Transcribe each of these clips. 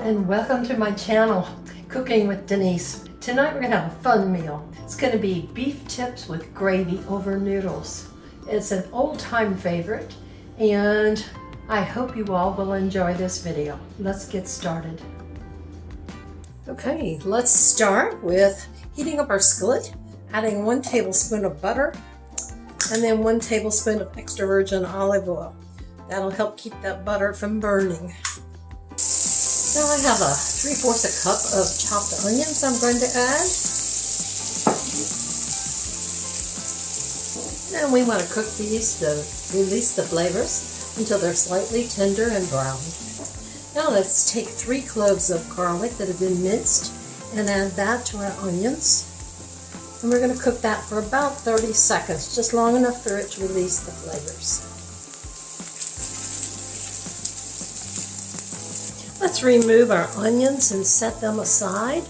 and welcome to my channel, Cooking with Denise. Tonight we're gonna have a fun meal. It's gonna be beef tips with gravy over noodles. It's an old-time favorite, and I hope you all will enjoy this video. Let's get started. Okay, let's start with heating up our skillet, adding 1 tablespoon of butter, and then 1 tablespoon of extra virgin olive oil. That'll help keep that butter from burning. Now I have a 3/4 cup of chopped onions I'm going to add. And we want to cook these to release the flavors until they're slightly tender and brown. Now let's take 3 cloves of garlic that have been minced and add that to our onions. And we're going to cook that for about 30 seconds, just long enough for it to release the flavors. Let's remove our onions and set them aside.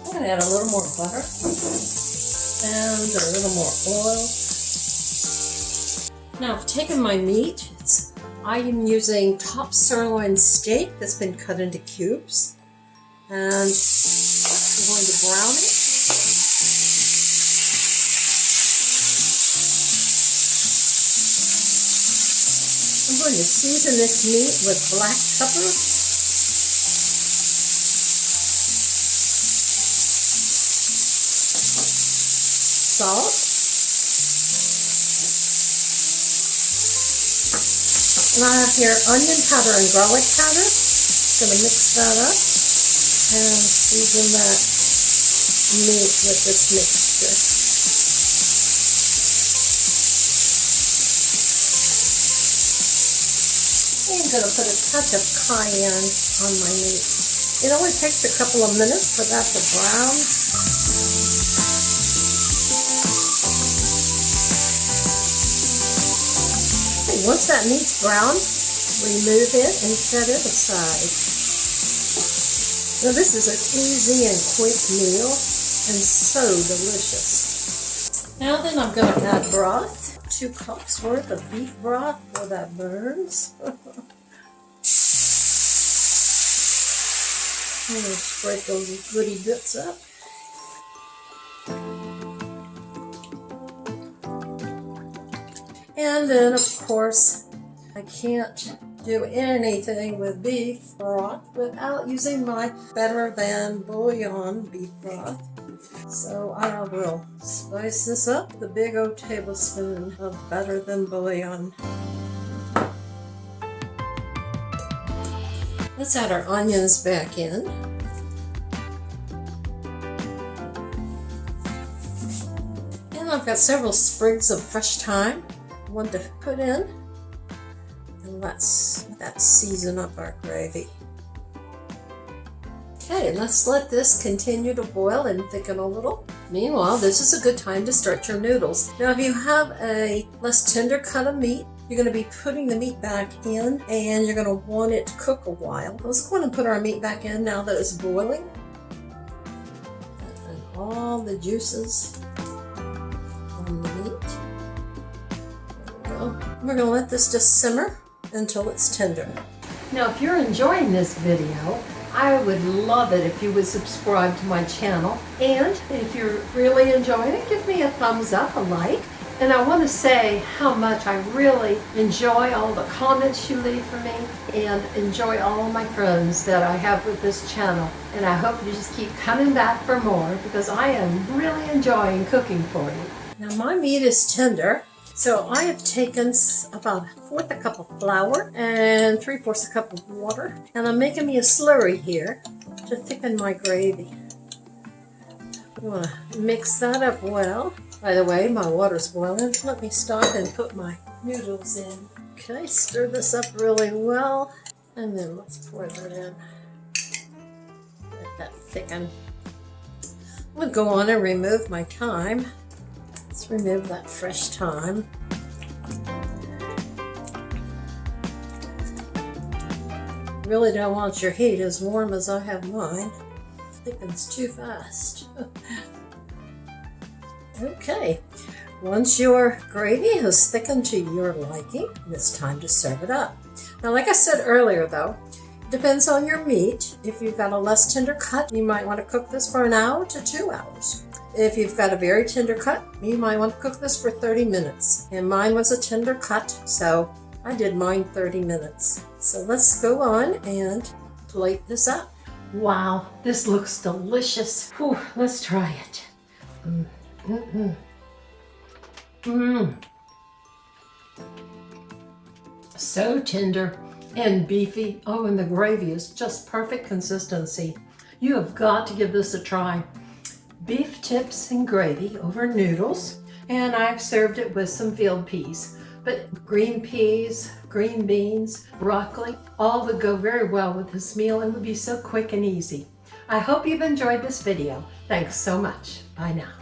I'm going to add a little more butter and a little more oil. Now I've taken my meat. I am using top sirloin steak that's been cut into cubes, and I'm going to brown it. I'm going to season this meat with black pepper, salt, and I have here onion powder and garlic powder. Just going to mix that up and season that meat with this mixture. I'm going to put a touch of cayenne on my meat. It only takes a couple of minutes for that to brown. Okay, once that meat's brown, remove it and set it aside. Now this is an easy and quick meal and so delicious. Now then I'm going to add broth. 2 cups worth of beef broth, where that burns. I'm going to spread those goody bits up. And then, of course, I can't do anything with beef broth without using my Better Than Bouillon beef broth. So I will spice this up with a big old tablespoon of Better Than Bouillon. Let's add our onions back in. And I've got several sprigs of fresh thyme I want to put in. And let's season up our gravy. Okay, let's let this continue to boil and thicken a little. Meanwhile, this is a good time to start your noodles. Now, if you have a less tender cut of meat, you're going to be putting the meat back in, and you're going to want it to cook a while. Let's go ahead and put our meat back in now that it's boiling. And all the juices on the meat. There we go. We're going to let this just simmer until it's tender. Now, if you're enjoying this video, I would love it if you would subscribe to my channel, and if you're really enjoying it, give me a thumbs up, a like. And I want to say how much I really enjoy all the comments you leave for me, and enjoy all of my friends that I have with this channel. And I hope you just keep coming back for more, because I am really enjoying cooking for you. Now my meat is tender, so I have taken about 1/4 cup of flour and 3/4 cup of water, and I'm making me a slurry here to thicken my gravy. I want to mix that up well. By the way, my water's boiling. Let me stop and put my noodles in. Okay, stir this up really well, and then let's pour that in. Let that thicken. I'm going to go on and remove my thyme. Let's remove that fresh thyme. Really don't want your heat as warm as I have mine. It thickens too fast. Okay, Once your gravy has thickened to your liking, it's time to serve it up. Now, like I said earlier though, it depends on your meat. If you've got a less tender cut, you might want to cook this for an hour to 2 hours. If you've got a very tender cut, you might want to cook this for 30 minutes. And mine was a tender cut, so I did mine 30 minutes. So let's go on and plate this up. Wow, this looks delicious. Whew, let's try it. So tender and beefy. Oh, and the gravy is just perfect consistency. You have got to give this a try. Beef tips and gravy over noodles, and I've served it with some field peas. But green peas, green beans, broccoli, all would go very well with this meal and would be so quick and easy. I hope you've enjoyed this video. Thanks so much. Bye now.